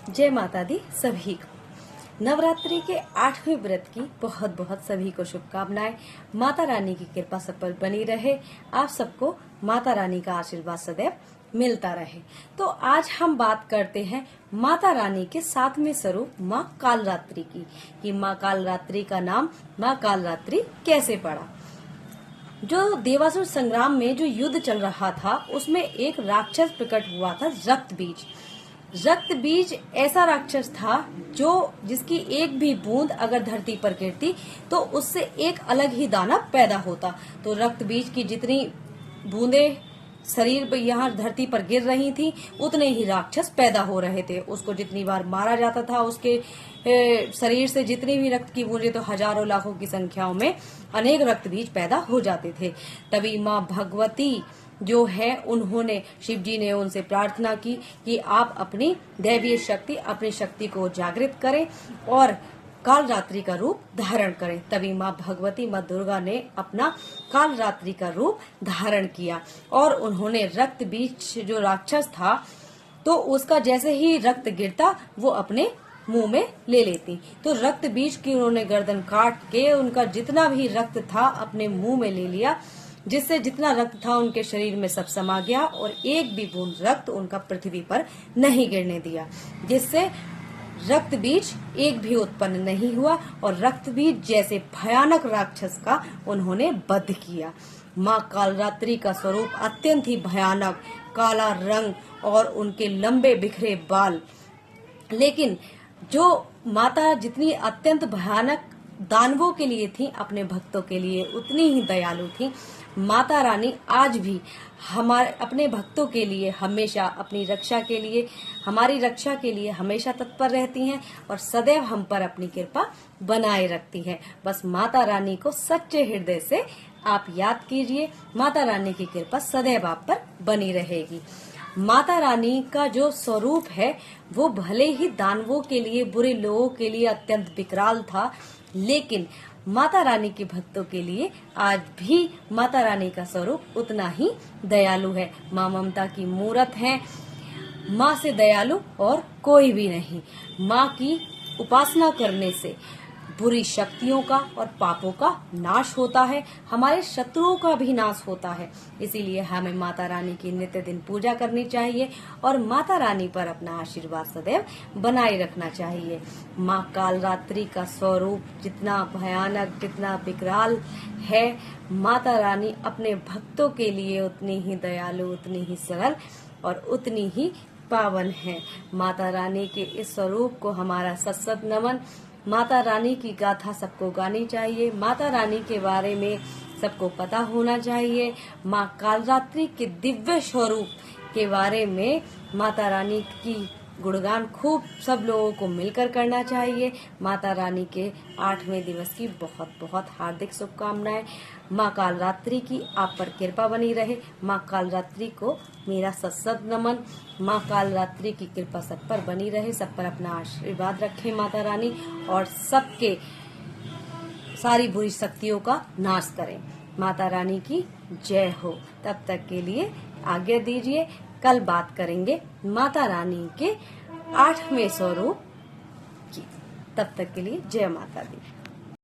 जय माता दी सभी को। नवरात्रि के 8वें व्रत की बहुत बहुत सभी को शुभकामनाएं। माता रानी की कृपा सब पर बनी रहे। आप सबको माता रानी का आशीर्वाद सदैव मिलता रहे। तो आज हम बात करते हैं माता रानी के 7वें स्वरूप माँ कालरात्रि की, कि माँ कालरात्रि का नाम माँ कालरात्रि कैसे पड़ा। जो देवासुर संग्राम में जो युद्ध चल रहा था उसमें एक राक्षस प्रकट हुआ था, रक्त बीज। रक्त बीज ऐसा राक्षस था जो जिसकी एक भी बूंद अगर धरती पर गिरती तो उससे एक अलग ही दाना पैदा होता। तो रक्त बीज की जितनी बूंदें शरीर पर यहाँ धरती पर गिर रही थी उतने ही राक्षस पैदा हो रहे थे। उसको जितनी बार मारा जाता था उसके शरीर से जितनी भी रक्त की बूंदें, तो हजारों लाखों की संख्याओं में अनेक रक्त बीज पैदा हो जाते थे। तभी माँ भगवती जो है उन्होंने, शिव जी ने उनसे प्रार्थना की कि आप अपनी दैवीय शक्ति, अपनी शक्ति को जागृत करें और कालरात्रि का रूप धारण करें। तभी माँ भगवती, माँ दुर्गा ने अपना कालरात्रि का रूप धारण किया और उन्होंने रक्त बीज जो राक्षस था तो उसका जैसे ही रक्त गिरता वो अपने मुंह में ले लेती। तो रक्त बीज की उन्होंने गर्दन काट के उनका जितना भी रक्त था अपने मुंह में ले लिया, जिससे जितना रक्त था उनके शरीर में सब समा गया और एक भी बूंद रक्त उनका पृथ्वी पर नहीं गिरने दिया, जिससे रक्त बीज एक भी उत्पन्न नहीं हुआ और रक्त बीज जैसे भयानक राक्षस का उन्होंने वध किया। माँ कालरात्रि का स्वरूप अत्यंत ही भयानक, काला रंग और उनके लंबे बिखरे बाल। लेकिन जो माता जितनी अत्यंत भयानक दानवों के लिए थी, अपने भक्तों के लिए उतनी ही दयालु थी। माता रानी आज भी हमारे अपने भक्तों के लिए हमेशा अपनी रक्षा के लिए, हमारी रक्षा के लिए हमेशा तत्पर रहती हैं और सदैव हम पर अपनी कृपा बनाए रखती है। बस माता रानी को सच्चे हृदय से आप याद कीजिए, माता रानी की कृपा सदैव आप पर बनी रहेगी। माता रानी का जो स्वरूप है वो भले ही दानवों के लिए, बुरे लोगों के लिए अत्यंत विकराल था, लेकिन माता रानी के भक्तों के लिए आज भी माता रानी का स्वरूप उतना ही दयालु है। माँ ममता की मूरत है। माँ से दयालु और कोई भी नहीं। माँ की उपासना करने से बुरी शक्तियों का और पापों का नाश होता है, हमारे शत्रुओं का भी नाश होता है। इसीलिए हमें माता रानी की नित्य दिन पूजा करनी चाहिए और माता रानी पर अपना आशीर्वाद सदैव बनाए रखना चाहिए। माँ कालरात्रि का स्वरूप जितना भयानक, जितना विकराल है, माता रानी अपने भक्तों के लिए उतनी ही दयालु, उतनी ही सरल और उतनी ही पावन है। माता रानी के इस स्वरूप को हमारा सत नमन। माता रानी की गाथा सबको गानी चाहिए। माता रानी के बारे में सबको पता होना चाहिए। माँ कालरात्रि के दिव्य स्वरूप के बारे में माता रानी की गुणगान खूब सब लोगों को मिलकर करना चाहिए। माता रानी के 8वें दिवस की बहुत बहुत हार्दिक शुभकामनाएं। माँ कालरात्रि की आप पर कृपा बनी रहे। माँ कालरात्रि को मेरा सत नमन। माँ कालरात्रि की कृपा सब पर बनी रहे, सब पर अपना आशीर्वाद रखे माता रानी और सबके सारी बुरी शक्तियों का नाश करें। माता रानी की जय हो। तब तक के लिए आज्ञा दीजिए। कल बात करेंगे माता रानी के 8वें स्वरूप की। तब तक के लिए जय माता दी।